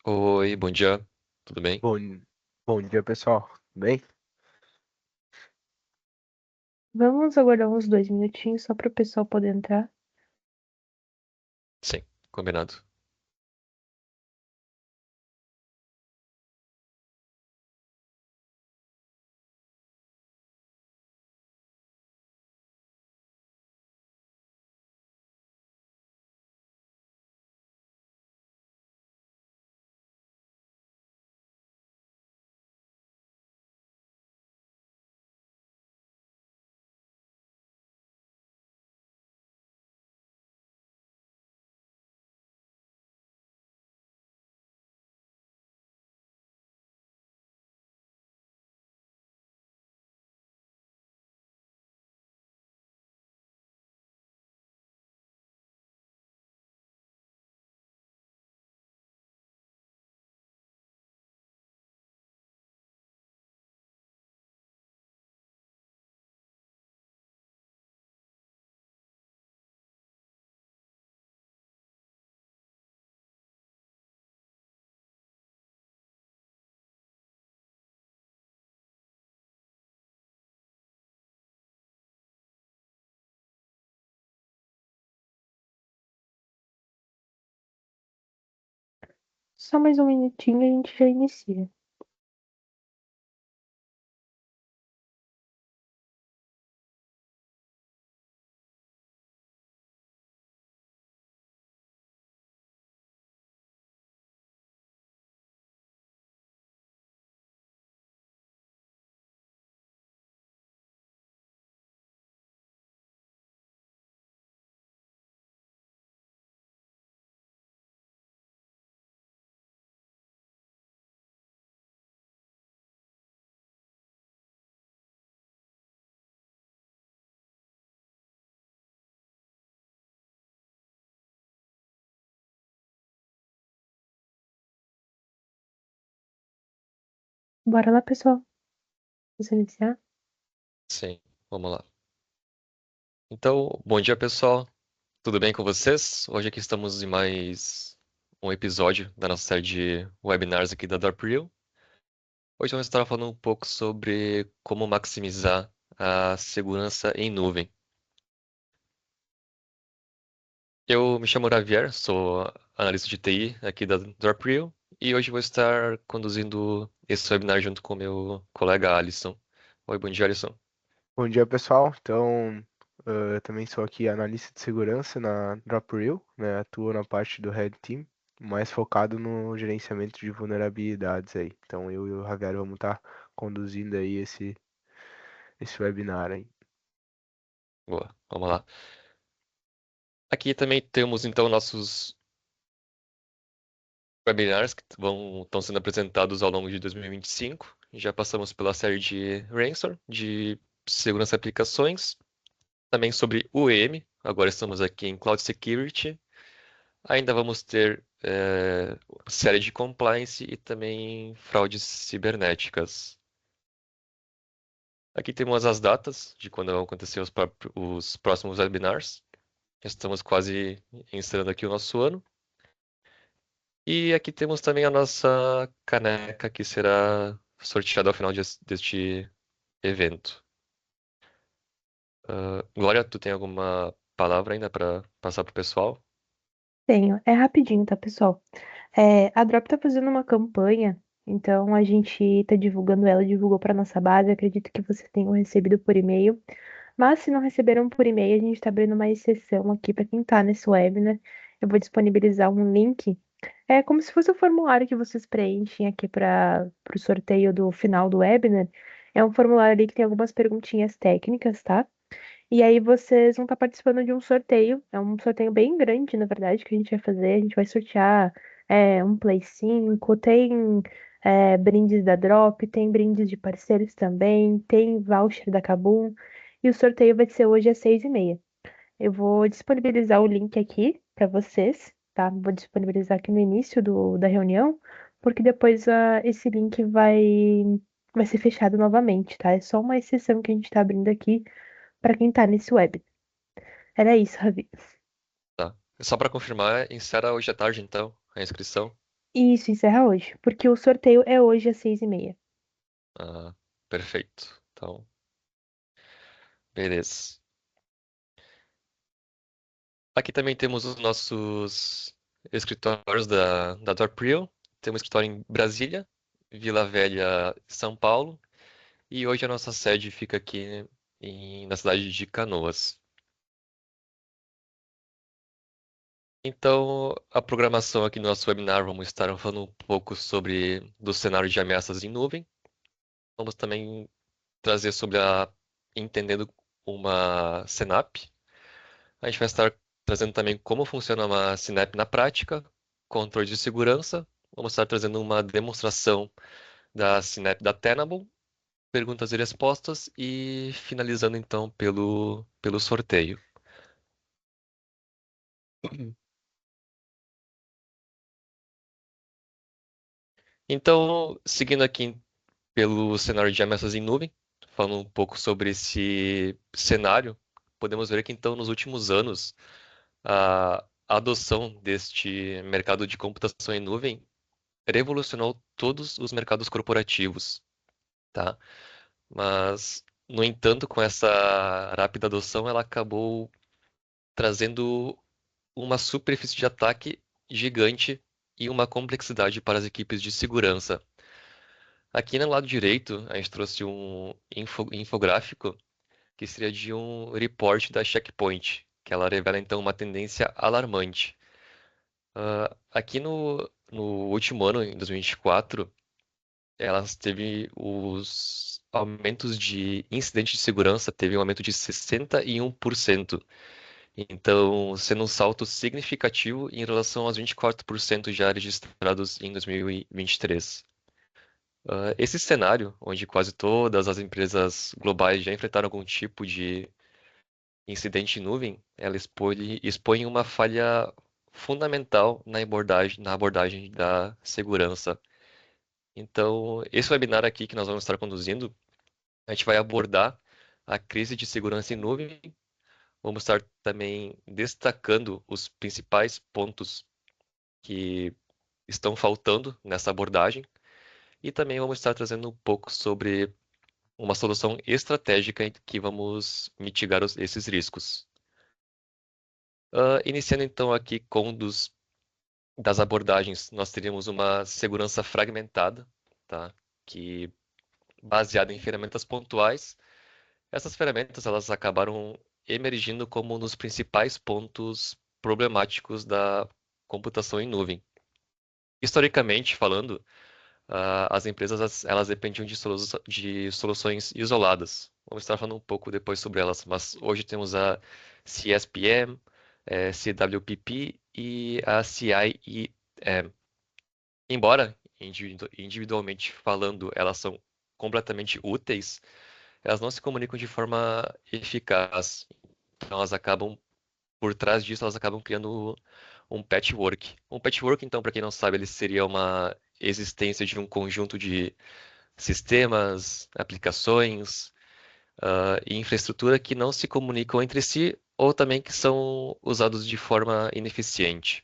Oi, bom dia, tudo bem? Bom, bom dia, pessoal. Tudo bem? Vamos aguardar uns 2 minutinhos só para o pessoal poder entrar. Sim, combinado. Só mais um minutinho e a gente já inicia. Bora lá, pessoal. Vamos iniciar? Sim, vamos lá. Então, bom dia, pessoal. Tudo bem com vocês? Hoje aqui estamos em mais um episódio da nossa série de webinars aqui da Darpril. Hoje vamos estar falando um pouco sobre como maximizar a segurança em nuvem. Eu me chamo Javier, sou analista de TI aqui da Darpril e hoje vou estar conduzindo esse webinar junto com o meu colega Alisson. Oi, bom dia, Alisson. Bom dia, pessoal. Então, eu também sou aqui analista de segurança na DropReal, né? Atuo na parte do Red Team, mais focado no gerenciamento de vulnerabilidades aí. Então, eu e o Javier vamos estar conduzindo aí esse webinar aí. Boa, vamos lá. Aqui também temos então nossos webinars que estão sendo apresentados ao longo de 2025. Já passamos pela série de Ransom, de segurança de aplicações, também sobre UEM. Agora estamos aqui em Cloud Security. Ainda vamos ter série de compliance e também fraudes cibernéticas. Aqui temos as datas de quando vão acontecer os próximos webinars. Estamos quase encerrando aqui o nosso ano. E aqui temos também a nossa caneca que será sorteada ao final deste evento. Glória, tu tem alguma palavra ainda para passar para o pessoal? Tenho. É rapidinho, tá, pessoal? A Drop tá fazendo uma campanha, então a gente tá divulgando ela, divulgou para nossa base. Acredito que vocês tenham recebido por e-mail. Mas se não receberam por e-mail, a gente tá abrindo uma exceção aqui para quem tá nesse webinar. Eu vou disponibilizar um link. É como se fosse o formulário que vocês preenchem aqui para o sorteio do final do webinar. É um formulário ali que tem algumas perguntinhas técnicas, tá? E aí vocês vão estar participando de um sorteio. É um sorteio bem grande, na verdade, que a gente vai fazer. A gente vai sortear um Play 5, tem brindes da Drop, tem brindes de parceiros também, tem voucher da Kabum. E o sorteio vai ser hoje às 6h30. Eu vou disponibilizar o link aqui para vocês, tá? Vou disponibilizar aqui no início da reunião, porque depois esse link vai ser fechado novamente, tá? É só uma exceção que a gente está abrindo aqui para quem tá nesse web. Era isso, Ravi. Tá. Só para confirmar, encerra hoje à tarde então a inscrição. E isso encerra hoje, porque o sorteio é hoje às 6h30. Ah, perfeito. Então, beleza. Aqui também temos os nossos escritórios da Dorprio. Temos escritório em Brasília, Vila Velha, São Paulo. E hoje a nossa sede fica aqui na cidade de Canoas. Então, a programação aqui no nosso webinar, vamos estar falando um pouco sobre do cenário de ameaças em nuvem. Vamos também trazer sobre entendendo uma CNAPP. A gente vai estar trazendo também como funciona uma CNAPP na prática, controle de segurança. Vamos estar trazendo uma demonstração da CNAPP da Tenable, perguntas e respostas e finalizando então pelo sorteio. Então, seguindo aqui pelo cenário de ameaças em nuvem, falando um pouco sobre esse cenário, podemos ver que então nos últimos anos a adoção deste mercado de computação em nuvem revolucionou todos os mercados corporativos, tá? Mas, no entanto, com essa rápida adoção, ela acabou trazendo uma superfície de ataque gigante e uma complexidade para as equipes de segurança. Aqui no lado direito, a gente trouxe um infográfico que seria de um report da Checkpoint, que ela revela então uma tendência alarmante. Aqui no último ano, em 2024, elas teve os aumentos de incidentes de segurança, teve um aumento de 61%. Então, sendo um salto significativo em relação aos 24% já registrados em 2023. Esse cenário, onde quase todas as empresas globais já enfrentaram algum tipo de incidente em nuvem, ela expõe uma falha fundamental na abordagem da segurança. Então, esse webinar aqui que nós vamos estar conduzindo, a gente vai abordar a crise de segurança em nuvem. Vamos estar também destacando os principais pontos que estão faltando nessa abordagem e também vamos estar trazendo um pouco sobre uma solução estratégica em que vamos mitigar esses riscos. Iniciando então aqui com um das abordagens, nós teríamos uma segurança fragmentada, tá? Que baseada em ferramentas pontuais. Essas ferramentas elas acabaram emergindo como um dos principais pontos problemáticos da computação em nuvem. Historicamente falando, as empresas elas dependiam de soluções isoladas. Vamos estar falando um pouco depois sobre elas, mas hoje temos a CSPM, CWPP e a CIEM. Embora individualmente falando elas são completamente úteis, elas não se comunicam de forma eficaz. Então elas acabam, por trás disso, elas acabam criando um patchwork. Um patchwork, então, para quem não sabe, ele seria uma existência de um conjunto de sistemas, aplicações, e infraestrutura que não se comunicam entre si ou também que são usados de forma ineficiente.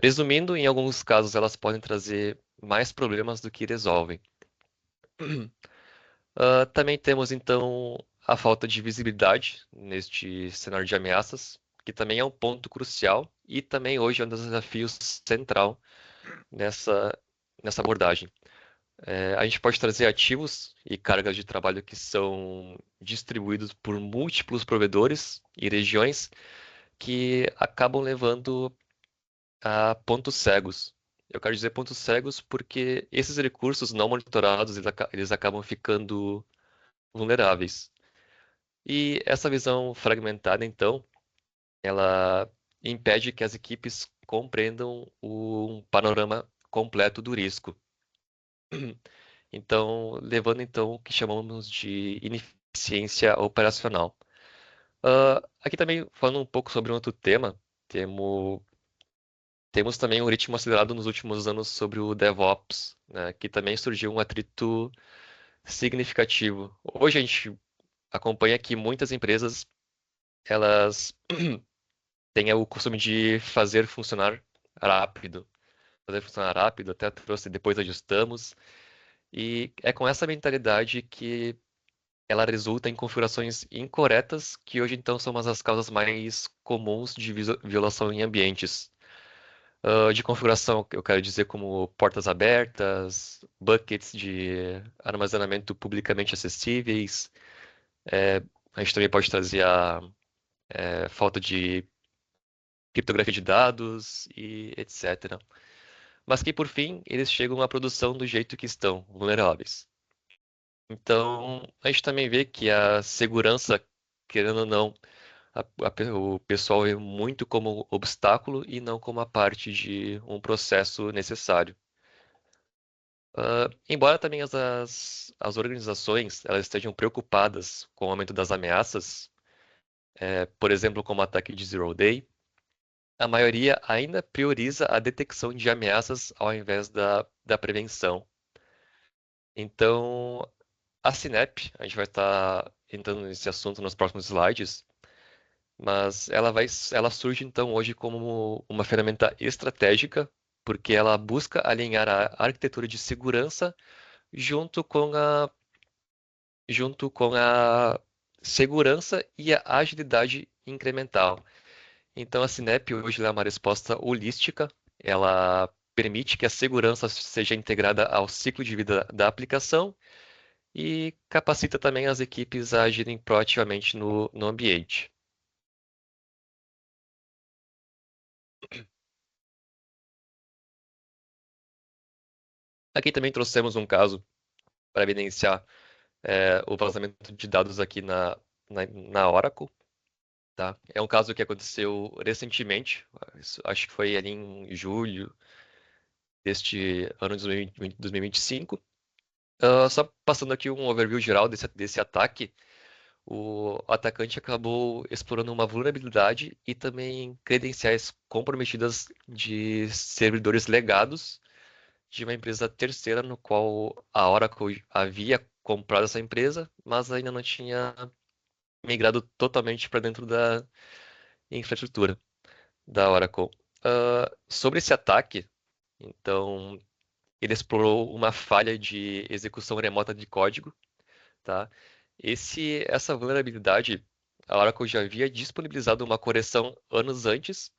Resumindo, em alguns casos elas podem trazer mais problemas do que resolvem. Também temos então a falta de visibilidade neste cenário de ameaças, que também é um ponto crucial e também hoje é um desafio central nessa, nessa abordagem. A gente pode trazer ativos e cargas de trabalho que são distribuídos por múltiplos provedores e regiões que acabam levando a pontos cegos. Eu quero dizer pontos cegos porque esses recursos não monitorados eles acabam ficando vulneráveis. E essa visão fragmentada, então, ela impede que as equipes compreendam um panorama completo do risco. Então, levando então o que chamamos de ineficiência operacional. Aqui também falando um pouco sobre um outro tema, temo- temos também um ritmo acelerado nos últimos anos sobre o DevOps, né, que também surgiu um atrito significativo. Hoje a gente acompanha que muitas empresas elas têm o costume de fazer funcionar rápido, fazer funcionar rápido, até trouxe depois ajustamos. E é com essa mentalidade que ela resulta em configurações incorretas, que hoje então são uma das causas mais comuns de violação em ambientes. De configuração, eu quero dizer como portas abertas, buckets de armazenamento publicamente acessíveis. A gente também pode trazer a falta de criptografia de dados e etc. Mas que, por fim, eles chegam à produção do jeito que estão, vulneráveis. Então, a gente também vê que a segurança, querendo ou não, o pessoal vê muito como obstáculo e não como a parte de um processo necessário. Embora também as organizações elas estejam preocupadas com o aumento das ameaças, por exemplo, como o ataque de Zero Day, a maioria ainda prioriza a detecção de ameaças ao invés da prevenção. Então, a Sinep, a gente vai estar entrando nesse assunto nos próximos slides, mas ela surge então hoje como uma ferramenta estratégica, porque ela busca alinhar a arquitetura de segurança junto com a segurança e a agilidade incremental. Então, a Sinep hoje ela é uma resposta holística, ela permite que a segurança seja integrada ao ciclo de vida da aplicação e capacita também as equipes a agirem proativamente no ambiente. Aqui também trouxemos um caso para evidenciar o vazamento de dados aqui na Oracle. Tá? É um caso que aconteceu recentemente, acho que foi ali em julho deste ano de 2025. Só passando aqui um overview geral desse ataque, o atacante acabou explorando uma vulnerabilidade e também credenciais comprometidas de servidores legados de uma empresa terceira, no qual a Oracle havia comprado essa empresa, mas ainda não tinha migrado totalmente para dentro da infraestrutura da Oracle. Sobre esse ataque, então, ele explorou uma falha de execução remota de código, tá? Essa vulnerabilidade, a Oracle já havia disponibilizado uma correção anos antes,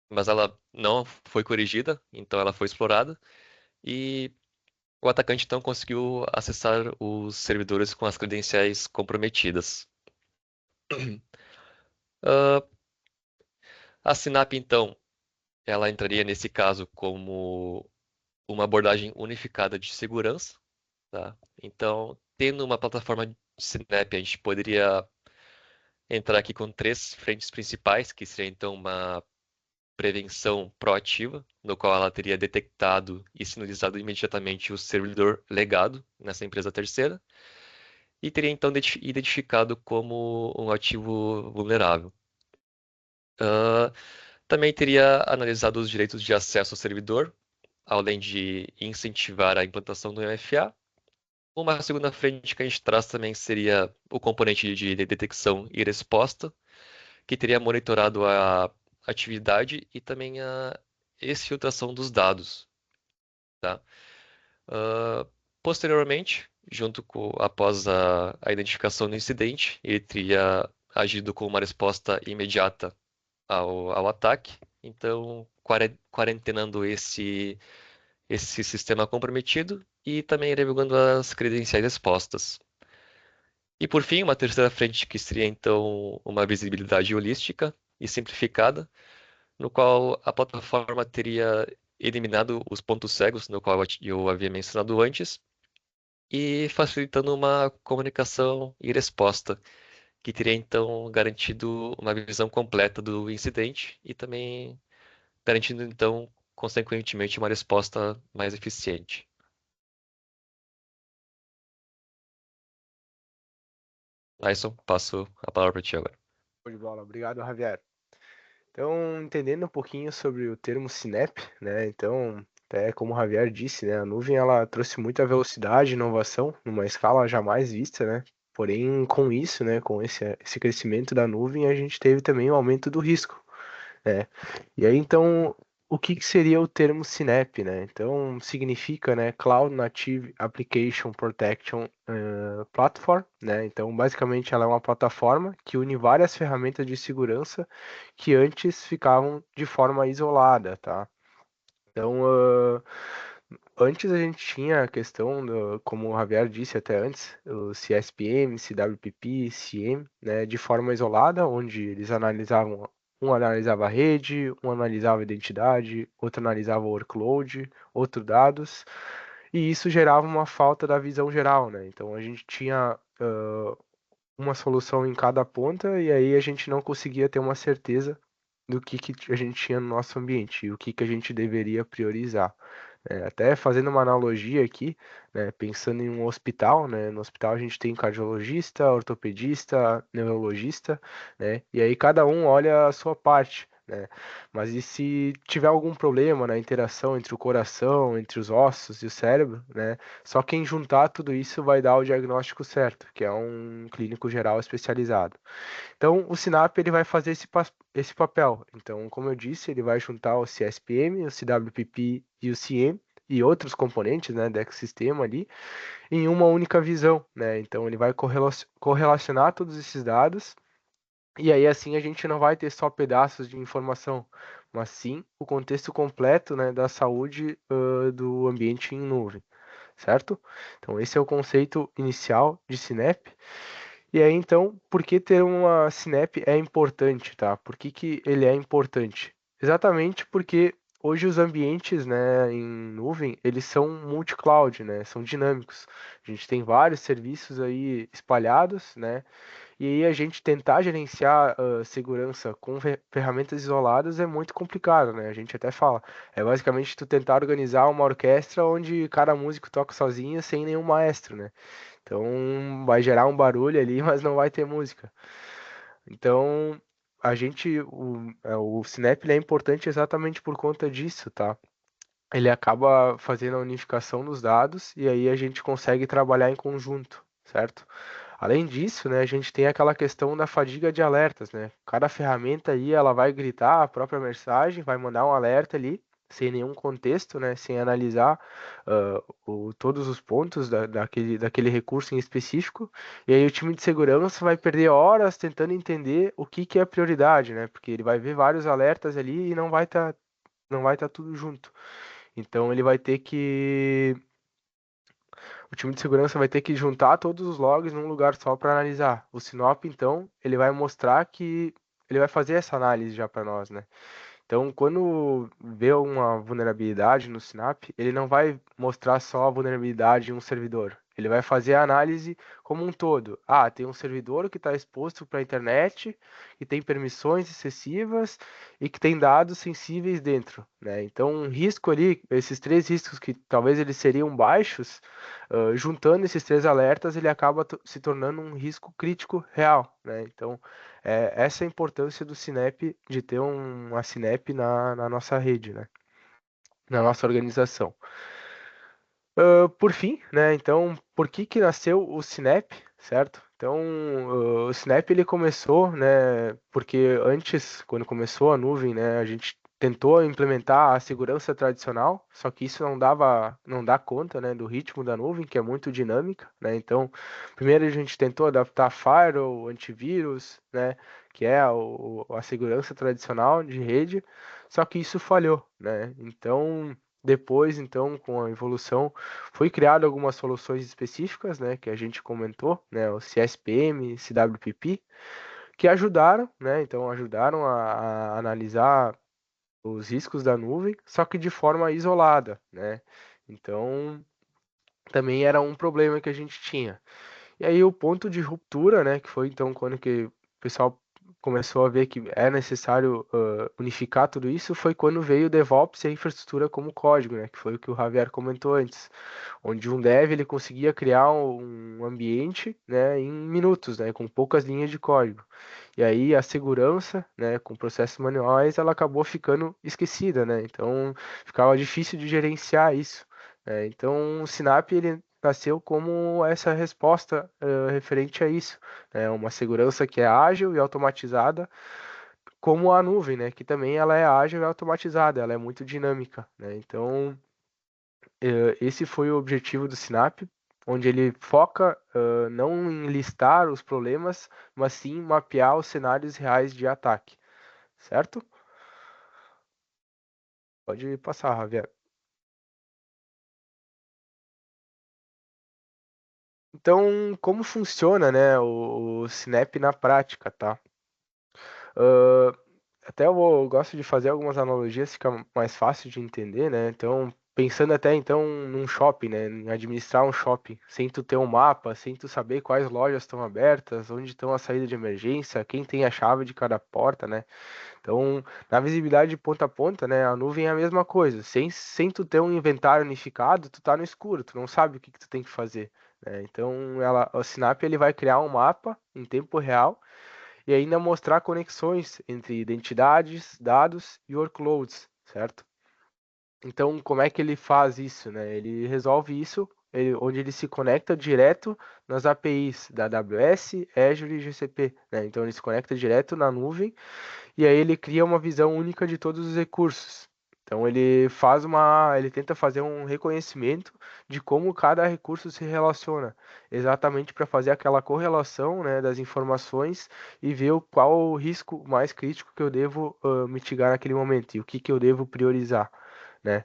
mas ela não foi corrigida, então ela foi explorada e o atacante então conseguiu acessar os servidores com as credenciais comprometidas. Uh, a Sinap então, ela entraria nesse caso como uma abordagem unificada de segurança, tá? Então, tendo uma plataforma de Sinap, a gente poderia entrar aqui com três frentes principais, que seria então uma prevenção proativa, no qual ela teria detectado e sinalizado imediatamente o servidor legado nessa empresa terceira, e teria então identificado como um ativo vulnerável. Também teria analisado os direitos de acesso ao servidor, além de incentivar a implantação do MFA. Uma segunda frente que a gente traz também seria o componente de detecção e resposta, que teria monitorado a atividade e também a exfiltração dos dados. Tá? Posteriormente, após a identificação do incidente, ele teria agido com uma resposta imediata ao ataque, então quarentenando esse sistema comprometido e também revogando as credenciais expostas. E por fim, uma terceira frente que seria então uma visibilidade holística e simplificada, no qual a plataforma teria eliminado os pontos cegos, no qual eu havia mencionado antes, e facilitando uma comunicação e resposta, que teria então garantido uma visão completa do incidente e também garantindo então, consequentemente, uma resposta mais eficiente. Tyson, passo a palavra para ti agora. Show de bola. Obrigado, Javier. Então, entendendo um pouquinho sobre o termo Sinep, né? Então, até como o Javier disse, né? A nuvem ela trouxe muita velocidade e inovação numa escala jamais vista, né? Porém, com isso, né? Com esse crescimento da nuvem, a gente teve também o aumento do risco, né? E aí, então, o que que seria o termo SNAP, né? Então, significa, né, Cloud Native Application Protection Platform, né? Então, basicamente, ela é uma plataforma que une várias ferramentas de segurança que antes ficavam de forma isolada, tá? Então, antes a gente tinha a questão, como o Javier disse até antes, o CSPM, CWPP, CIEM, né, de forma isolada, onde eles analisavam, um analisava a rede, um analisava a identidade, outro analisava o workload, outro dados, e isso gerava uma falta da visão geral, né? Então a gente tinha uma solução em cada ponta e aí a gente não conseguia ter uma certeza do que a gente tinha no nosso ambiente e o que a gente deveria priorizar. Até fazendo uma analogia aqui, né, pensando em um hospital, né, no hospital a gente tem cardiologista, ortopedista, neurologista, né, e aí cada um olha a sua parte, né, mas e se tiver algum problema na interação entre o coração, entre os ossos e o cérebro, né, só quem juntar tudo isso vai dar o diagnóstico certo, que é um clínico geral especializado. Então, o Sinap ele vai fazer esse papel. Então, como eu disse, ele vai juntar o CSPM, o CWPP e o CIEM e outros componentes, né, do ecossistema ali em uma única visão, né? Então, ele vai correlacionar todos esses dados e aí assim a gente não vai ter só pedaços de informação, mas sim o contexto completo, né, da saúde do ambiente em nuvem, certo? Então, esse é o conceito inicial de Sinap. E aí, então, por que ter uma Snap é importante, tá? Por que que ele é importante? Exatamente porque hoje os ambientes, né, em nuvem, eles são multi-cloud, né? São dinâmicos. A gente tem vários serviços aí espalhados, né? E aí a gente tentar gerenciar segurança com ferramentas isoladas é muito complicado, né? A gente até fala. É basicamente tu tentar organizar uma orquestra onde cada músico toca sozinho sem nenhum maestro, né? Então vai gerar um barulho ali, mas não vai ter música. Então o Snap ele é importante exatamente por conta disso, tá? Ele acaba fazendo a unificação dos dados e aí a gente consegue trabalhar em conjunto, certo? Além disso, né, a gente tem aquela questão da fadiga de alertas, né? Cada ferramenta aí ela vai gritar a própria mensagem, vai mandar um alerta ali, sem nenhum contexto, né, sem analisar todos os pontos daquele recurso em específico. E aí o time de segurança vai perder horas tentando entender o que é prioridade, né? Porque ele vai ver vários alertas ali e não vai estar tudo junto. Então ele vai ter que o time de segurança vai ter que juntar todos os logs num lugar só para analisar. O Sinop, então, ele vai mostrar que ele vai fazer essa análise já para nós, né? Então, quando vê uma vulnerabilidade no Synap, ele não vai mostrar só a vulnerabilidade em um servidor. Ele vai fazer a análise como um todo. Ah, tem um servidor que está exposto para a internet, que tem permissões excessivas e que tem dados sensíveis dentro, né? Então, um risco ali, esses três riscos que talvez eles seriam baixos, juntando esses três alertas, ele acaba se tornando um risco crítico real, né? Então, essa é a importância do Sinep, de ter uma Sinep na nossa rede, né? Na nossa organização. Por fim, né? Então, por que que nasceu o Sinep, certo? Então, o Sinep ele começou, né? Porque antes, quando começou a nuvem, né? A gente tentou implementar a segurança tradicional, só que isso não dá conta, né? Do ritmo da nuvem, que é muito dinâmica, né? Então, primeiro a gente tentou adaptar firewall, antivírus, né? Que é a segurança tradicional de rede, só que isso falhou, né? Então depois, então, com a evolução, foi criado algumas soluções específicas, né, que a gente comentou, né, o CSPM, CWPP, que ajudaram, né, então ajudaram a analisar os riscos da nuvem, só que de forma isolada, né. Então, também era um problema que a gente tinha. E aí o ponto de ruptura, né, que foi então quando que o pessoal começou a ver que é necessário unificar tudo isso, foi quando veio o DevOps e a infraestrutura como código, né, que foi o que o Javier comentou antes, onde um dev ele conseguia criar um ambiente, né, em minutos, né, com poucas linhas de código. E aí a segurança, né, com processos manuais, ela acabou ficando esquecida, né? Então ficava difícil de gerenciar isso. Então o Sinap ele nasceu como essa resposta referente a isso, né? Uma segurança que é ágil e automatizada como a nuvem, né? Que também ela é ágil e automatizada, ela é muito dinâmica, né? Então, esse foi o objetivo do Sinap, onde ele foca não em listar os problemas, mas sim mapear os cenários reais de ataque, certo? Pode passar, Javier. Então, como funciona, né, o Sinap na prática, tá? Ah, até eu gosto de fazer algumas analogias, fica mais fácil de entender, né? Então, pensando até então num shopping, né? Em administrar um shopping, sem tu ter um mapa, sem tu saber quais lojas estão abertas, onde estão as saídas de emergência, quem tem a chave de cada porta, né? Então, na visibilidade de ponta a ponta, né? A nuvem é a mesma coisa. Sem tu ter um inventário unificado, tu tá no escuro, tu não sabe o que que tu tem que fazer, né? Então, o Sinap ele vai criar um mapa em tempo real e ainda mostrar conexões entre identidades, dados e workloads, certo? Então, como é que ele faz isso, né? Ele resolve isso onde ele se conecta direto nas APIs da AWS, Azure e GCP, né? Então, ele se conecta direto na nuvem e aí ele cria uma visão única de todos os recursos. Então ele tenta fazer um reconhecimento de como cada recurso se relaciona, exatamente para fazer aquela correlação, né, das informações e ver qual o risco mais crítico que eu devo mitigar naquele momento e o que que eu devo priorizar, né?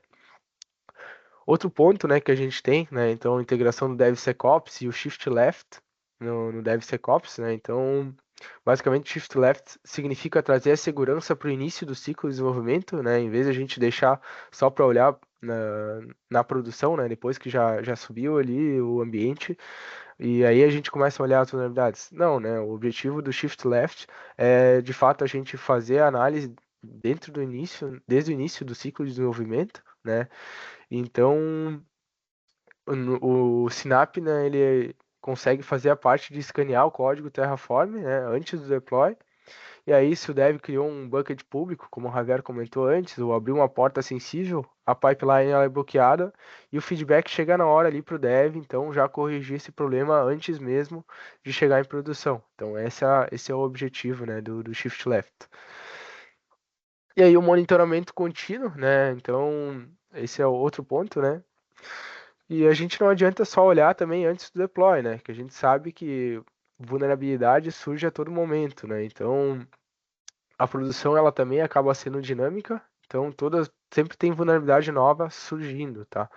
Outro ponto, né, que a gente tem, né, então a integração do DevSecOps e o Shift Left no DevSecOps, né, então basicamente Shift Left significa trazer a segurança para o início do ciclo de desenvolvimento, né, em vez de a gente deixar só para olhar na produção, né, depois que já subiu ali o ambiente, e aí a gente começa a olhar as vulnerabilidades. Não, né, o objetivo do Shift Left é de fato a gente fazer a análise dentro do início, desde o início do ciclo de desenvolvimento, né, então, o Sinap, né, ele consegue fazer a parte de escanear o código Terraform, né, antes do deploy. E aí, se o dev criou um bucket público, como o Javier comentou antes, ou abriu uma porta sensível, a pipeline ela é bloqueada e o feedback chega na hora ali para o dev, então já corrigir esse problema antes mesmo de chegar em produção. Então, esse é o objetivo, né, do Shift Left. E aí, o monitoramento contínuo, né, então esse é o outro ponto, né, e a gente não adianta só olhar também antes do deploy, né? Que a gente sabe que vulnerabilidade surge a todo momento, né? Então, a produção ela também acaba sendo dinâmica, então todas sempre tem vulnerabilidade nova surgindo, tá?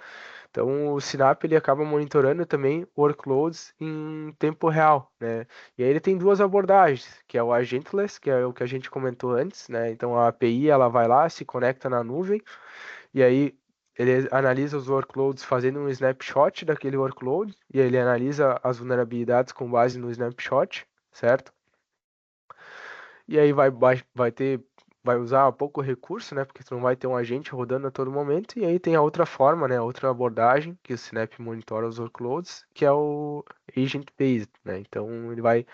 Então, o Synapse ele acaba monitorando também workloads em tempo real, né? E aí ele tem duas abordagens, que é o agentless, que é o que a gente comentou antes, né? Então, a API ela vai lá, se conecta na nuvem e aí ele analisa os workloads fazendo um snapshot daquele workload e aí ele analisa as vulnerabilidades com base no snapshot, certo? E aí vai usar pouco recurso, né? Porque tu não vai ter um agente rodando a todo momento. E aí tem a outra forma, né? Outra abordagem que o Synap monitora os workloads, que é o agent based, né? Então ele vai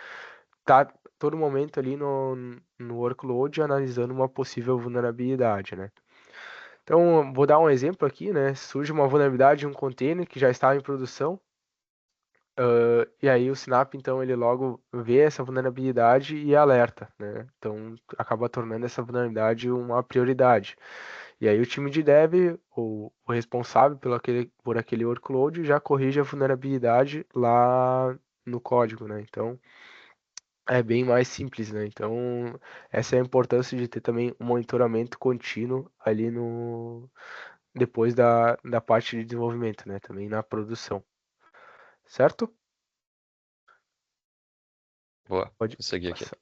estar todo momento ali no workload analisando uma possível vulnerabilidade, né? Então, vou dar um exemplo aqui, né? Surge uma vulnerabilidade em um container que já estava em produção, e aí o Snap, então, ele logo vê essa vulnerabilidade e alerta, né? Então, acaba tornando essa vulnerabilidade uma prioridade. E aí o time de dev, o responsável por aquele workload, já corrige a vulnerabilidade lá no código, né? Então, é bem mais simples, né? Então, essa é a importância de ter também um monitoramento contínuo ali no depois da parte de desenvolvimento, né? Também na produção. Certo? Boa, Pode vou seguir aqui. passar.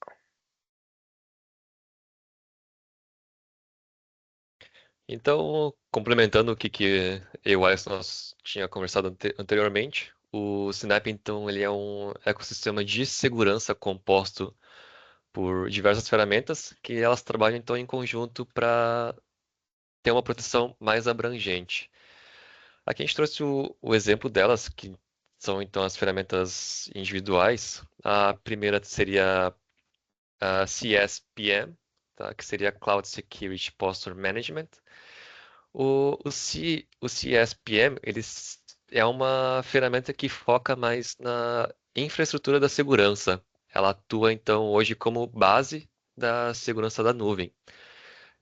Então, complementando o que eu e o Alisson nós tinha conversado anteriormente, o Synapse, então, ele é um ecossistema de segurança composto por diversas ferramentas que elas trabalham, então, em conjunto para ter uma proteção mais abrangente. Aqui a gente trouxe o exemplo delas, que são, então, as ferramentas individuais. A primeira seria a CSPM, tá? Que seria Cloud Security Posture Management. O CSPM, é uma ferramenta que foca mais na infraestrutura da segurança. Ela atua, então, hoje como base da segurança da nuvem.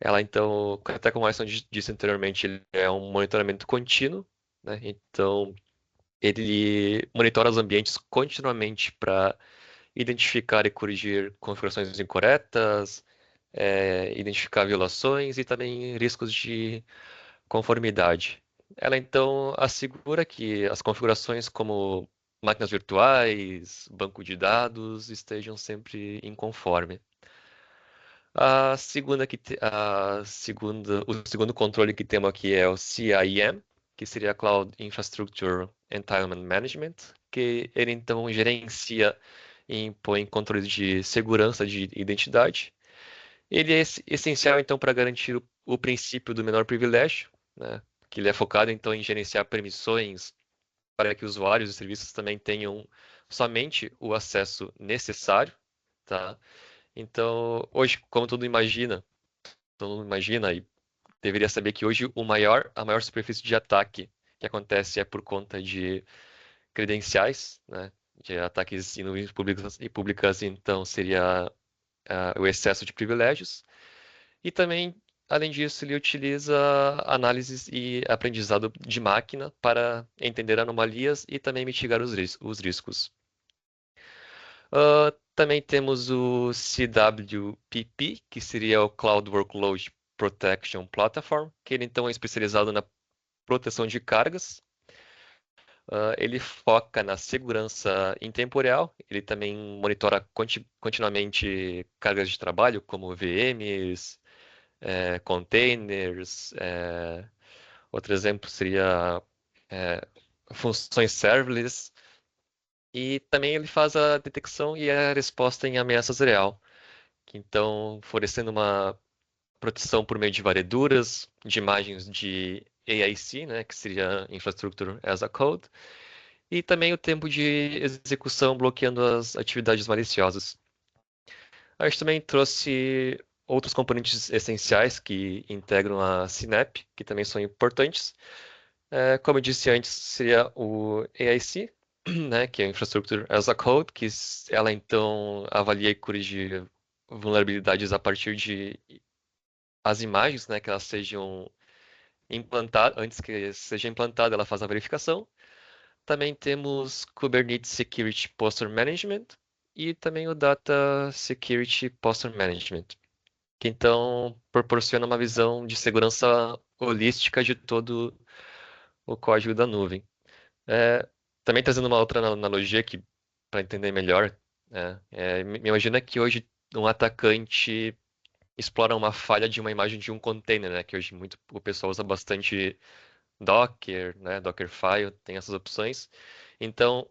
Ela, então, até como o Alisson disse anteriormente, ele é um monitoramento contínuo, né? Então, ele monitora os ambientes continuamente para identificar e corrigir configurações incorretas, identificar violações e também riscos de conformidade. Ela então assegura que as configurações como máquinas virtuais, banco de dados estejam sempre em conforme. O segundo controle que temos aqui é o CIEM, que seria Cloud Infrastructure Entitlement Management, que ele então gerencia e impõe controles de segurança de identidade. Ele é essencial então para garantir o princípio do menor privilégio, né? Que ele é focado então em gerenciar permissões para que usuários e serviços também tenham somente o acesso necessário, tá? Então, hoje, como todo mundo imagina e deveria saber que hoje a maior superfície de ataque que acontece é por conta de credenciais, né? De ataques em nuvens públicas, então seria o excesso de privilégios. E também, além disso, ele utiliza análises e aprendizado de máquina para entender anomalias e também mitigar os riscos. Também temos o CWPP, que seria o Cloud Workload Protection Platform, que ele então é especializado na proteção de cargas. Ele foca na segurança em tempo real. Ele também monitora continuamente cargas de trabalho, como VMs, containers. Outro exemplo seria é, funções serverless. E também ele faz a detecção e a resposta em ameaças real. Então, fornecendo uma proteção por meio de varreduras, de imagens de AIC, né, que seria Infrastructure as a Code, e também o tempo de execução bloqueando as atividades maliciosas. A gente também trouxe outros componentes essenciais que integram a Synap, que também são importantes. Como eu disse antes, seria o AIC, né, que é Infrastructure as a Code, que ela então avalia e corrige vulnerabilidades a partir de as imagens, né, que elas sejam implantadas, antes que seja implantada, ela faz a verificação. Também temos Kubernetes Security Posture Management e também o Data Security Posture Management, que então proporciona uma visão de segurança holística de todo o código da nuvem. É, também trazendo uma outra analogia que para entender melhor, me imagina que hoje um atacante explora uma falha de uma imagem de um container, né? Que hoje muito o pessoal usa bastante Docker, né? Dockerfile, tem essas opções. Então,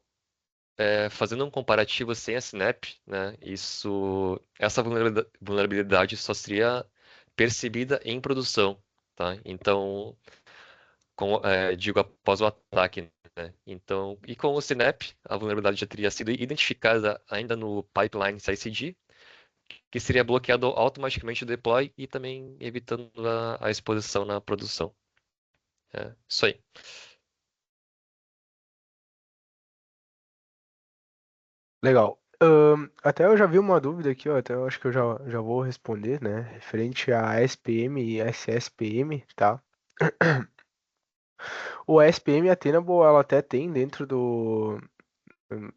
fazendo um comparativo sem a Snap, né? Essa vulnerabilidade só seria percebida em produção, tá? Então, digo após o ataque, né? Então, e com o Snap, a vulnerabilidade já teria sido identificada ainda no pipeline CI/CD, que seria bloqueado automaticamente o deploy e também evitando a exposição na produção. Isso aí. Legal. Até eu já vi uma dúvida aqui, ó, até eu acho que eu já vou responder, né? Referente a SPM e SSPM, tá? O SPM e a Tenable, ela até tem dentro do. hum,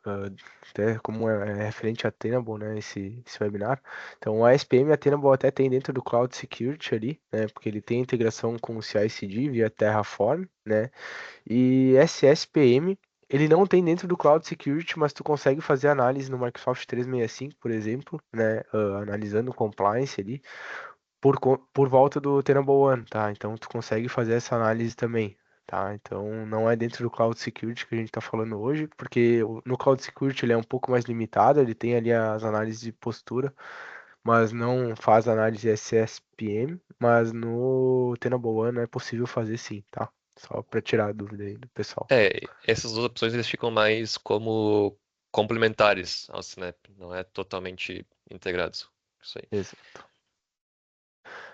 ah, Até como é referente a Tenable, né? Esse webinar. Então, o SPM e a Tenable até tem dentro do Cloud Security ali, né? Porque ele tem integração com o CI/CD via Terraform, né? E SSPM, ele não tem dentro do Cloud Security, mas tu consegue fazer análise no Microsoft 365, por exemplo, né? Analisando o compliance ali, por volta do Tenable One, tá? Então tu consegue fazer essa análise também, tá? Então não é dentro do Cloud Security que a gente está falando hoje, porque no Cloud Security ele é um pouco mais limitado, ele tem ali as análises de postura, mas não faz análise SSPM, mas no Tenable One é possível fazer sim, tá? Só para tirar a dúvida aí do pessoal. Essas duas opções eles ficam mais como complementares ao Snap, não é totalmente integrados. Isso aí. Exato.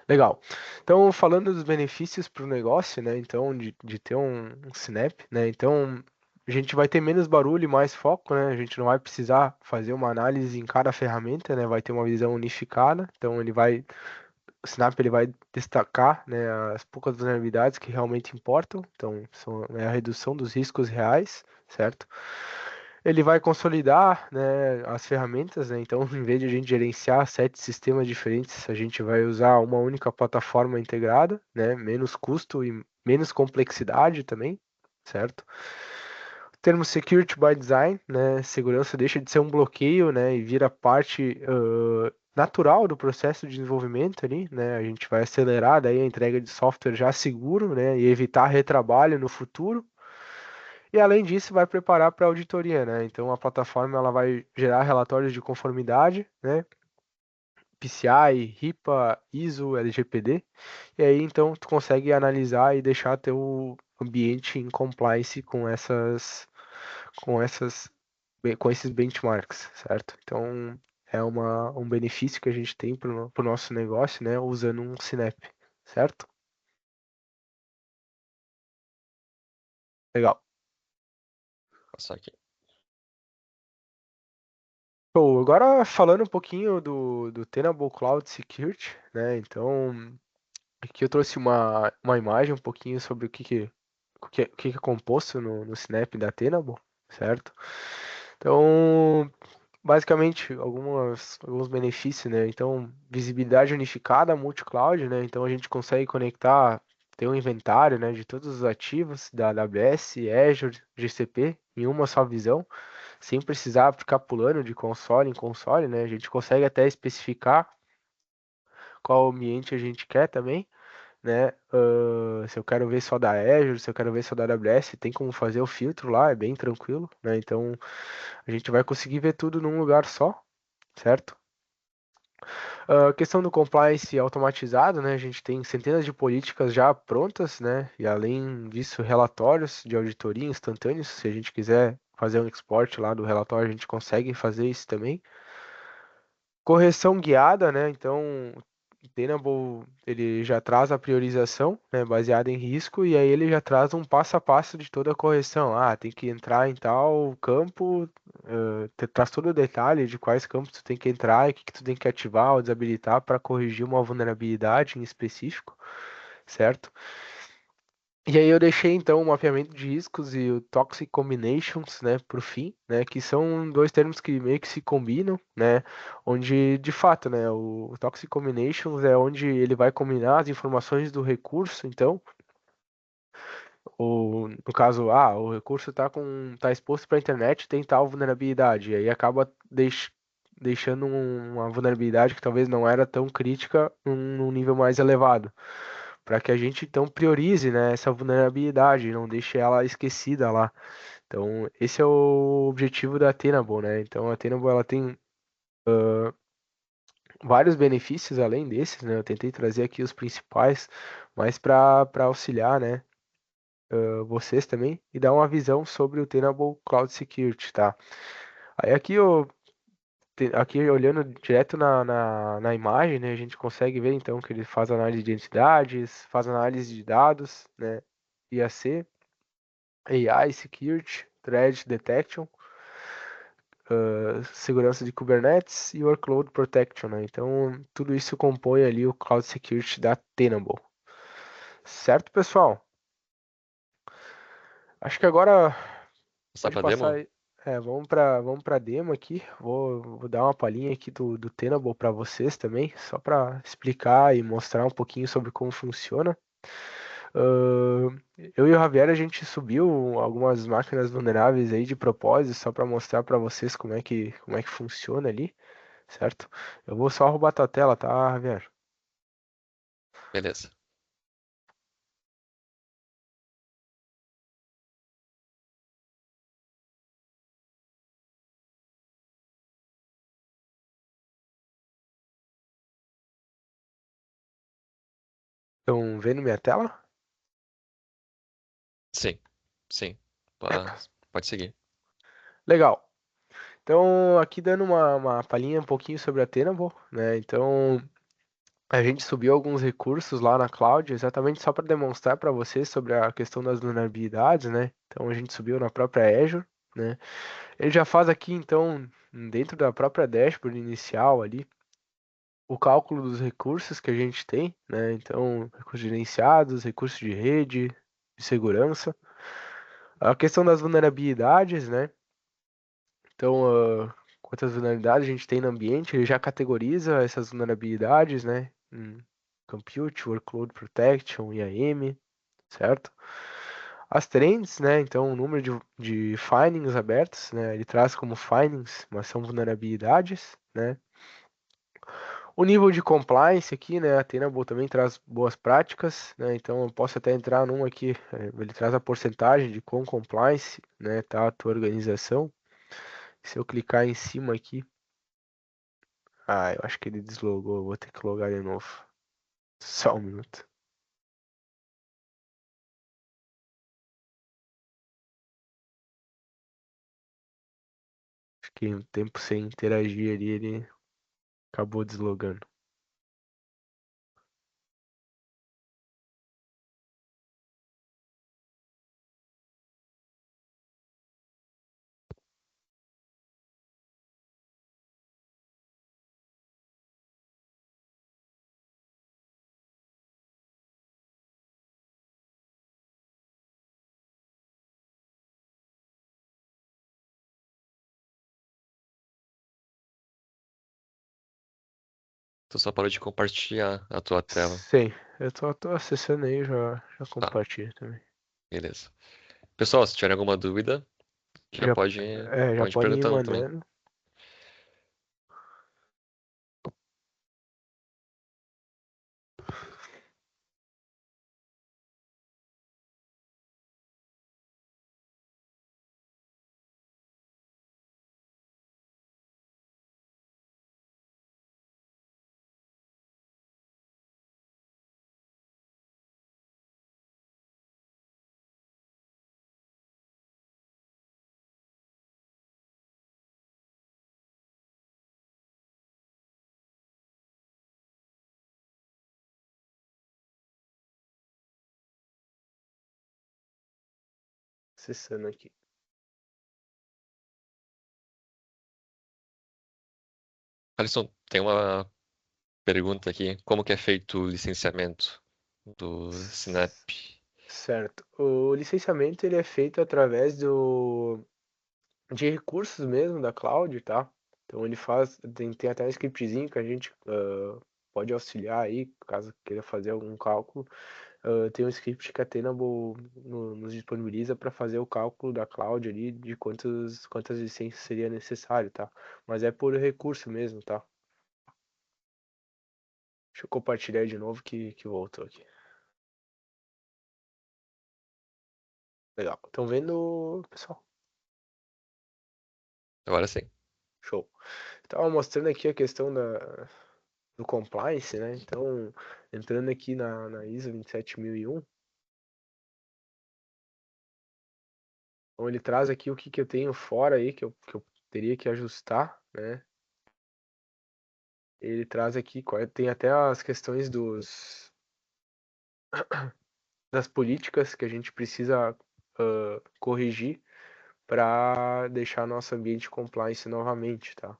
Legal. Então, falando dos benefícios para o negócio, né? Então, de ter um Snap, né? Então, a gente vai ter menos barulho e mais foco, né? A gente não vai precisar fazer uma análise em cada ferramenta, né? Vai ter uma visão unificada. Então o Snap ele vai destacar, né, as poucas vulnerabilidades que realmente importam. Então é a redução dos riscos reais, certo? Ele vai consolidar, né, as ferramentas, né? Então, em vez de a gente gerenciar 7 sistemas diferentes, a gente vai usar uma única plataforma integrada, né? Menos custo e menos complexidade também, certo? O termo Security by Design, né? Segurança deixa de ser um bloqueio, né? E vira parte natural do processo de desenvolvimento ali, né? A gente vai acelerar daí a entrega de software já seguro, né? E evitar retrabalho no futuro. E além disso, vai preparar para auditoria, né? Então a plataforma ela vai gerar relatórios de conformidade, né? PCI, RIPA, ISO, LGPD. E aí então tu consegue analisar e deixar teu ambiente em compliance com essas com esses benchmarks, certo? Então é um benefício que a gente tem para o nosso negócio, né? Usando um Synap, certo? Legal. Passar aqui. Bom, agora falando um pouquinho do Tenable Cloud Security, né? Então, aqui eu trouxe uma imagem um pouquinho sobre o que é composto no Snap da Tenable, certo? Então, basicamente, alguns benefícios, né? Então, visibilidade unificada, multi-cloud, né? Então, a gente consegue conectar, ter um inventário, né, de todos os ativos da AWS, Azure, GCP em uma só visão, sem precisar ficar pulando de console em console, né? A gente consegue até especificar qual ambiente a gente quer também, né? Se eu quero ver só da Azure, se eu quero ver só da AWS, tem como fazer o filtro lá, é bem tranquilo, né? Então a gente vai conseguir ver tudo num lugar só, certo? Questão do compliance automatizado, né? A gente tem centenas de políticas já prontas, né? E além disso, relatórios de auditoria instantâneos. Se a gente quiser fazer um export lá do relatório, a gente consegue fazer isso também. Correção guiada, né? Então, o Tenable, ele já traz a priorização, né, baseada em risco, e aí ele já traz um passo a passo de toda a correção. Ah, tem que entrar em tal campo, traz todo o detalhe de quais campos tu tem que entrar e o que tu tem que ativar ou desabilitar para corrigir uma vulnerabilidade em específico, certo? E aí eu deixei então o mapeamento de riscos e o Toxic Combinations, né, por fim, né, que são dois termos que meio que se combinam, né, onde de fato, né, o Toxic Combinations é onde ele vai combinar as informações do recurso, então, no caso, o recurso tá exposto para a internet, tem tal vulnerabilidade, e aí acaba deixando uma vulnerabilidade que talvez não era tão crítica num nível mais elevado para que a gente então priorize, né, essa vulnerabilidade, não deixe ela esquecida lá. Então, esse é o objetivo da Tenable, né? Então, a Tenable ela tem vários benefícios além desses, né? Eu tentei trazer aqui os principais, mas para auxiliar, né, vocês também e dar uma visão sobre o Tenable Cloud Security, tá? Aí aqui olhando direto na imagem, né, a gente consegue ver então que ele faz análise de identidades, faz análise de dados, né, IAC, AI, Security, Threat Detection, segurança de Kubernetes e Workload Protection, né? Então, tudo isso compõe ali o Cloud Security da Tenable. Certo, pessoal? Acho que agora Passar pode pra demo? passar. Vamos para demo aqui. Vou dar uma palhinha aqui do Tenable para vocês também, só para explicar e mostrar um pouquinho sobre como funciona. Ah, eu e o Javier, a gente subiu algumas máquinas vulneráveis aí de propósito, só para mostrar para vocês como é que funciona ali, certo? Eu vou só roubar tua tela, tá, Javier? Beleza. Estão vendo minha tela? Sim, sim. Pode seguir. Legal. Então, aqui dando uma palhinha um pouquinho sobre a Tenable, né? Então, A gente subiu alguns recursos lá na cloud, exatamente só para demonstrar para vocês sobre a questão das vulnerabilidades, né? Então a gente subiu na própria Azure, né? Ele já faz aqui, então, dentro da própria dashboard inicial ali, o cálculo dos recursos que a gente tem, né? Então, recursos gerenciados, recursos de rede, de segurança. A questão das vulnerabilidades, né? Então, quantas vulnerabilidades a gente tem no ambiente, ele já categoriza essas vulnerabilidades, né? Compute, Workload Protection, IAM, certo? As trends, né? Então, o número de findings abertos, né? Ele traz como findings, mas são vulnerabilidades, né? O nível de compliance aqui, né? A Tenable também traz boas práticas, né? Então, eu posso até entrar num aqui, ele traz a porcentagem de com compliance, né? Tá a tua organização. Se eu clicar em cima aqui, eu acho que ele deslogou, eu vou ter que logar de novo. Só um minuto. Fiquei um tempo sem interagir ali, ele acabou deslogando. Tu só parou de compartilhar a tua tela. Sim, eu tô acessando aí, já Tá, compartilho também. beleza. Pessoal, se tiver alguma dúvida, já Já, pode, já pode ir pode ir perguntando também. mandando. Acessando aqui. Alisson, tem uma pergunta aqui. Como que é feito o licenciamento do Snap? Certo. O licenciamento ele é feito através de recursos mesmo da cloud, tá? Então ele faz, tem até um scriptzinho que a gente pode auxiliar aí, caso queira fazer algum cálculo. Tem um script que a Tenable nos disponibiliza para fazer o cálculo da cloud ali de quantas licenças seria necessário, tá? Mas é por recurso mesmo, tá? Deixa eu compartilhar de novo que voltou aqui. Legal. Estão vendo, pessoal? Agora sim. Show. Estava mostrando aqui a questão do compliance, né? Então, entrando aqui na ISO 27001, então ele traz aqui o que eu tenho fora aí, que eu teria que ajustar, né? Ele traz aqui, tem até as questões das políticas que a gente precisa corrigir para deixar nosso ambiente compliance novamente, tá?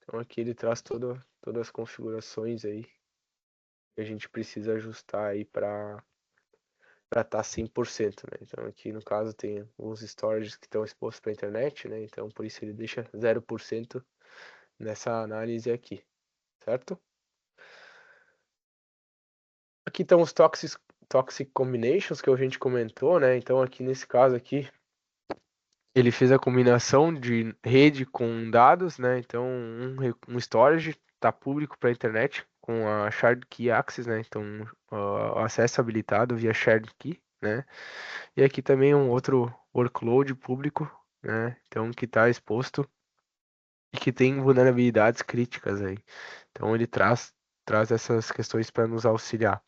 Então aqui ele traz todas as configurações aí que a gente precisa ajustar aí para estar 100%, né? Então aqui no caso tem alguns storages que estão expostos para a internet, né? Então por isso ele deixa 0% nessa análise aqui, certo? Aqui estão os toxic combinations que a gente comentou, né? Então aqui nesse caso aqui ele fez a combinação de rede com dados, né? Então um storage está público para a internet com a shared key access, né? Então o acesso habilitado via shared key, né? E aqui também um outro workload público, né? Então que está exposto e que tem vulnerabilidades críticas aí. Então ele traz traz essas questões para nos auxiliar.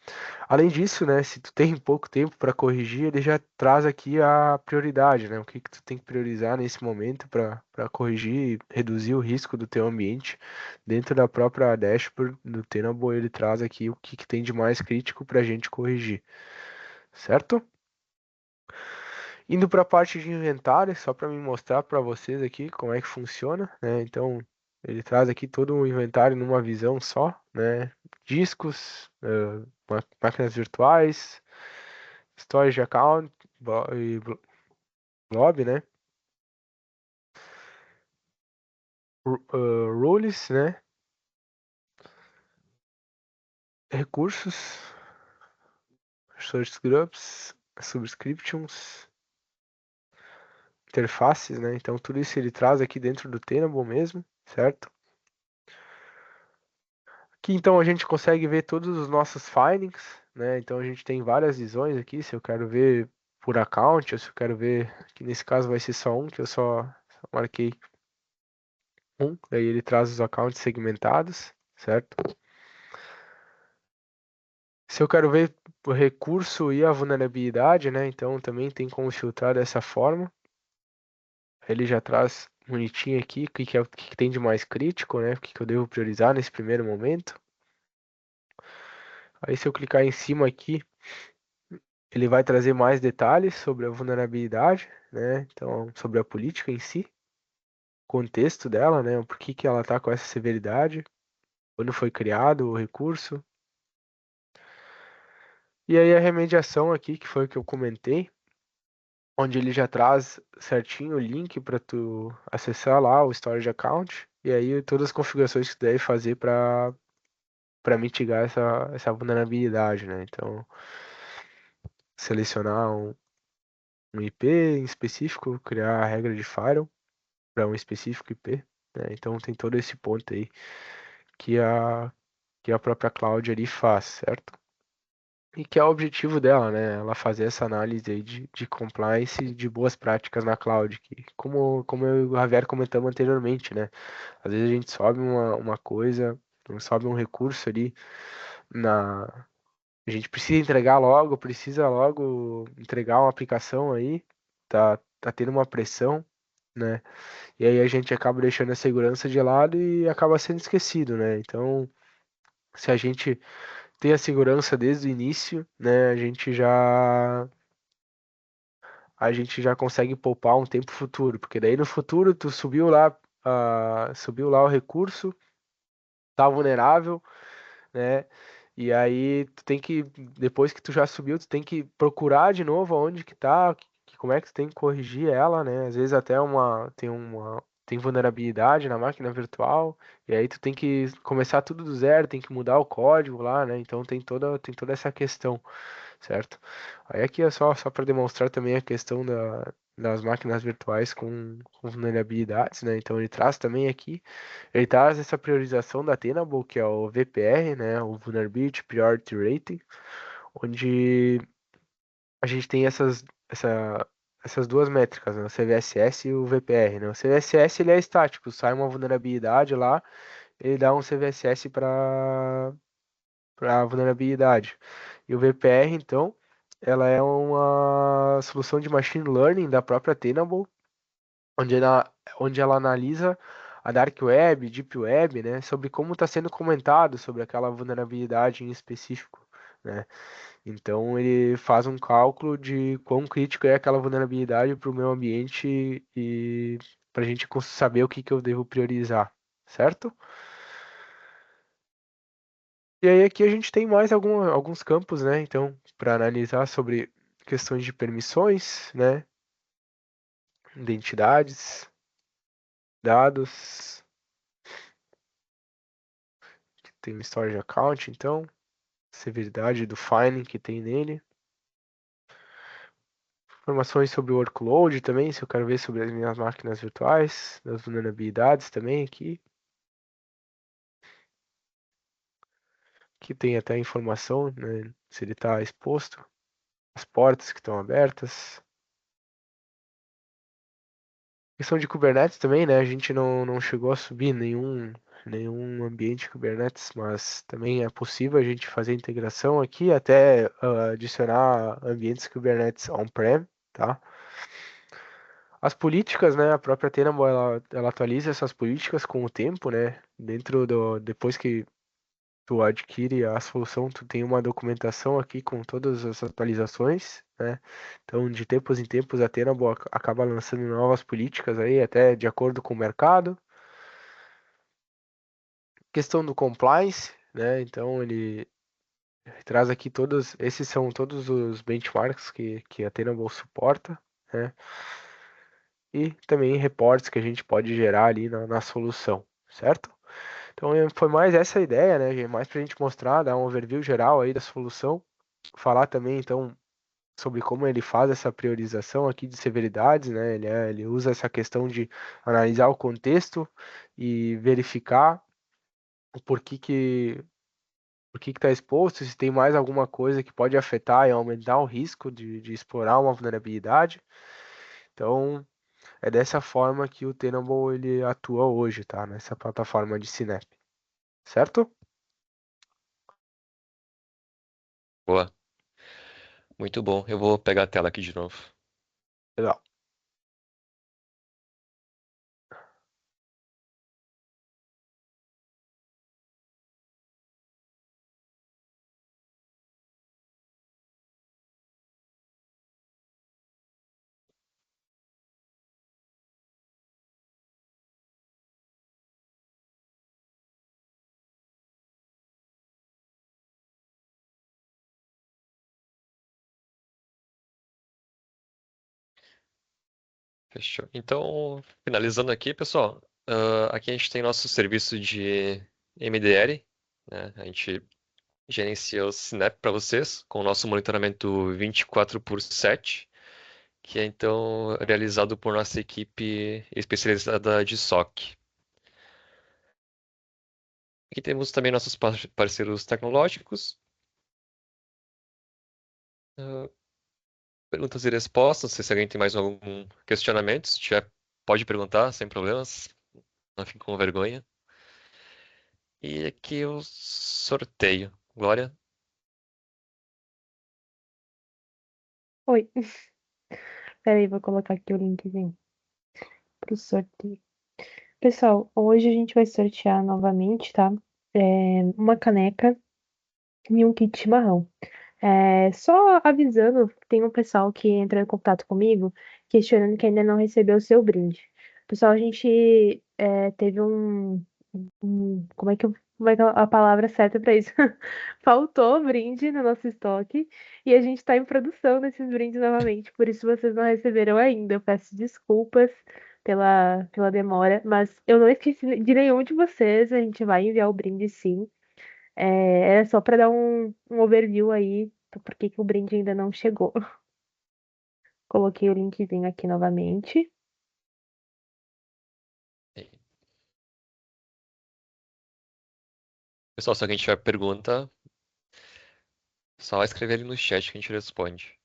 Além disso, né, se tu tem pouco tempo para corrigir, ele já traz aqui a prioridade, né? O que que tu tem que priorizar nesse momento para corrigir e reduzir o risco do teu ambiente. Dentro da própria dashboard do Tenable, ele traz aqui o que que tem de mais crítico para a gente corrigir, certo? Indo para a parte de inventário, só para me mostrar para vocês aqui como é que funciona, né? Então, ele traz aqui todo o inventário numa visão só, né? Discos, máquinas virtuais, storage account e blob, né? Rules, né? Recursos, source groups, subscriptions, interfaces, né? Então, tudo isso ele traz aqui dentro do Tenable mesmo, certo? Aqui então a gente consegue ver todos os nossos findings, né? Então a gente tem várias visões aqui, se eu quero ver por account, ou se eu quero ver, que nesse caso vai ser só um, que eu só marquei um, daí ele traz os accounts segmentados, certo? Se eu quero ver o recurso e a vulnerabilidade, né? Então também tem como filtrar dessa forma. Ele já traz bonitinho aqui o que, que, é, o que tem de mais crítico, né? O que, que eu devo priorizar nesse primeiro momento. Aí se eu clicar em cima aqui, ele vai trazer mais detalhes sobre a vulnerabilidade, né? Então, sobre a política em si, contexto dela, né? Por que que ela está com essa severidade, quando foi criado o recurso. E aí a remediação aqui, que foi o que eu comentei, onde ele já traz certinho o link para tu acessar lá o storage account e aí todas as configurações que tu deve fazer para mitigar essa vulnerabilidade, né? Então, selecionar um IP em específico, criar a regra de firewall para um específico IP, né? Então tem todo esse ponto aí que a própria cloud ali faz, certo? E que é o objetivo dela, né? Ela fazer essa análise aí de compliance de boas práticas na cloud, que como eu e o Javier comentamos anteriormente, né? Às vezes a gente sobe uma coisa, sobe um recurso ali na. A gente precisa logo entregar uma aplicação aí, tá tendo uma pressão, né? E aí a gente acaba deixando a segurança de lado e acaba sendo esquecido, né? Então, se a gente tem a segurança desde o início, né, a gente já consegue poupar um tempo futuro, porque daí no futuro tu subiu lá o recurso, tá vulnerável, né? E aí tu tem que, depois que tu já subiu, tu tem que procurar de novo onde que tá, como é que tu tem que corrigir ela, né? Às vezes até tem vulnerabilidade na máquina virtual, e aí tu tem que começar tudo do zero, tem que mudar o código lá, né? Então tem toda essa questão, certo? Aí aqui é só para demonstrar também a questão das máquinas virtuais com vulnerabilidades, né? Então ele traz também aqui ele traz essa priorização da Tenable, que é o VPR, né, o Vulnerability Priority Rating, onde a gente tem essas duas métricas, né, o CVSS e o VPR, né? O CVSS ele é estático, sai uma vulnerabilidade lá, ele dá um CVSS para vulnerabilidade. E o VPR, então, ela é uma solução de machine learning da própria Tenable, onde ela analisa a Dark Web, Deep Web, né, sobre como está sendo comentado sobre aquela vulnerabilidade em específico, né? Então ele faz um cálculo de quão crítico é aquela vulnerabilidade para o meu ambiente e para a gente saber o que que eu devo priorizar, certo? E aí aqui a gente tem mais alguns campos, né? Então, para analisar sobre questões de permissões, né? Identidades, dados, tem o storage account, então severidade do fine que tem nele. Informações sobre o workload também, se eu quero ver sobre as minhas máquinas virtuais, das vulnerabilidades também aqui. Aqui tem até informação, né, se ele está exposto, as portas que estão abertas. Questão de Kubernetes também, né? A gente não chegou a subir nenhum ambiente Kubernetes, mas também é possível a gente fazer integração aqui, até adicionar ambientes Kubernetes on-prem, tá? As políticas, né? A própria Tenable, ela atualiza essas políticas com o tempo, né? Depois que tu adquire a solução, tu tem uma documentação aqui com todas as atualizações, né? Então, de tempos em tempos, a Tenable acaba lançando novas políticas aí, até de acordo com o mercado. Questão do compliance, né? Então, ele traz aqui todos, esses são todos os benchmarks que a Tenable suporta, né? E também reportes que a gente pode gerar ali na solução, certo? Então foi mais essa a ideia, né? Mais para a gente mostrar, dar um overview geral aí da solução, falar também então sobre como ele faz essa priorização aqui de severidades, né? Ele usa essa questão de analisar o contexto e verificar o por que está exposto, se tem mais alguma coisa que pode afetar e aumentar o risco de explorar uma vulnerabilidade. Então, é dessa forma que o Tenable ele atua hoje, tá? Nessa plataforma de Synap, certo? Boa. Muito bom. Eu vou pegar a tela aqui de novo. Legal. Fechou. Então, finalizando aqui, pessoal, aqui a gente tem nosso serviço de MDR, né? A gente gerencia o Synap para vocês, com o nosso monitoramento 24/7, que é então realizado por nossa equipe especializada de SOC. Aqui temos também nossos parceiros tecnológicos. Ah, perguntas e respostas. Se alguém tem mais algum questionamento, se tiver, pode perguntar, sem problemas. Não fique com vergonha. E aqui o sorteio. Glória, Oi, peraí, vou colocar aqui o linkzinho pro sorteio. Pessoal, hoje a gente vai sortear novamente, tá? Uma caneca e um kit chimarrão. Só avisando, tem um pessoal que entra em contato comigo questionando que ainda não recebeu o seu brinde. Pessoal, a gente teve como é que é a palavra certa para isso? Faltou brinde no nosso estoque e a gente está em produção desses brindes novamente, por isso vocês não receberam ainda. Eu peço desculpas pela demora, mas eu não esqueci de nenhum de vocês, a gente vai enviar o brinde sim. Era só para dar um overview aí, por que que o brinde ainda não chegou. Coloquei o linkzinho aqui novamente. pessoal, se alguém tiver pergunta, só escrever ali no chat que a gente responde.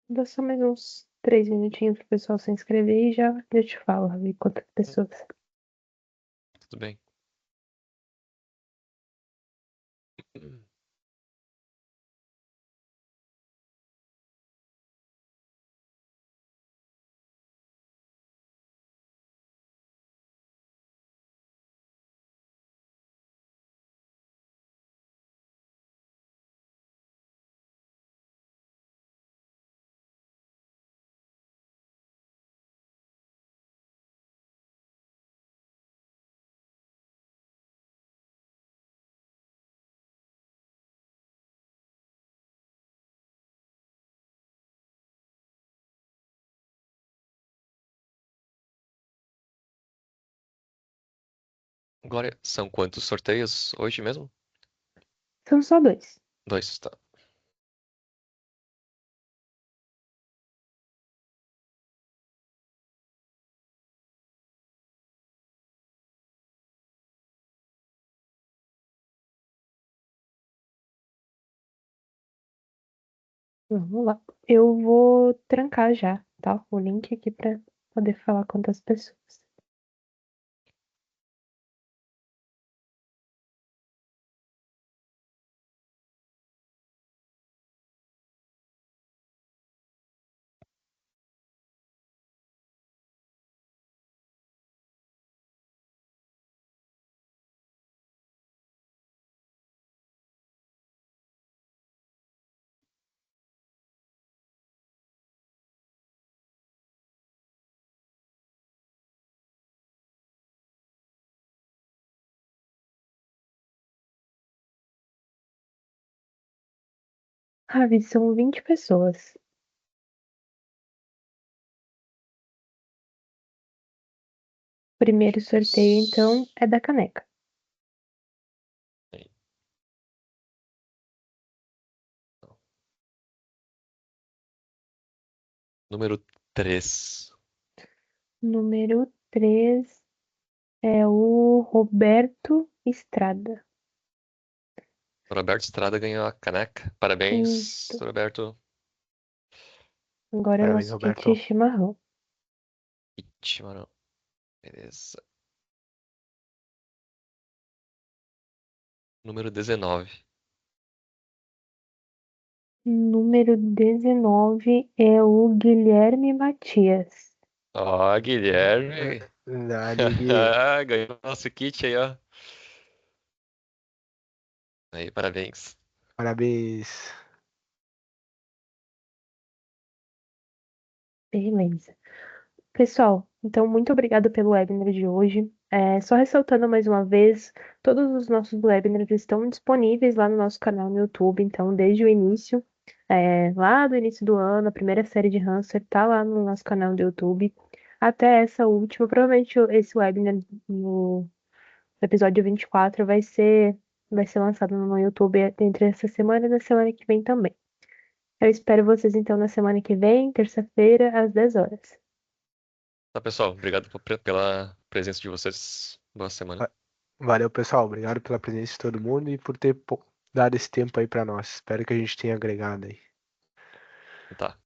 Dá só mais uns 3 minutinhos pro pessoal se inscrever e já eu te falo, Ravi, quantas pessoas. Tudo bem. Glória, são quantos sorteios hoje mesmo? São só dois. Dois, tá. Vamos lá. Eu vou trancar já, tá? O link aqui pra poder falar com outras pessoas. Ravi, são 20 pessoas. Primeiro sorteio, então, é da caneca. Aí. Número 3. Número 3 é o Roberto Estrada. Roberto Estrada ganhou a caneca. Parabéns, Isso. Roberto. Agora é o Parabéns, nosso kit Roberto. chimarrão. Chimarrão. Beleza. Número 19. Número 19 é o Guilherme Matias. Ó, Guilherme. Dali, Gui. Ganhou nosso kit aí, ó. Aí, parabéns. Parabéns. Beleza. Pessoal, então muito obrigada pelo webinar de hoje. Só ressaltando mais uma vez, todos os nossos webinars estão disponíveis lá no nosso canal no YouTube, então desde o início, lá do início do ano, a primeira série de Hamster tá lá no nosso canal do YouTube, até essa última, provavelmente esse webinar no episódio 24 vai ser lançado no YouTube entre essa semana e na semana que vem também. Eu espero vocês então na semana que vem, terça-feira, às 10 horas. Tá, pessoal. Obrigado pela presença de vocês. Boa semana. Va- Valeu, pessoal. Obrigado pela presença de todo mundo e por ter dado esse tempo aí pra nós. Espero que a gente tenha agregado aí. Tá.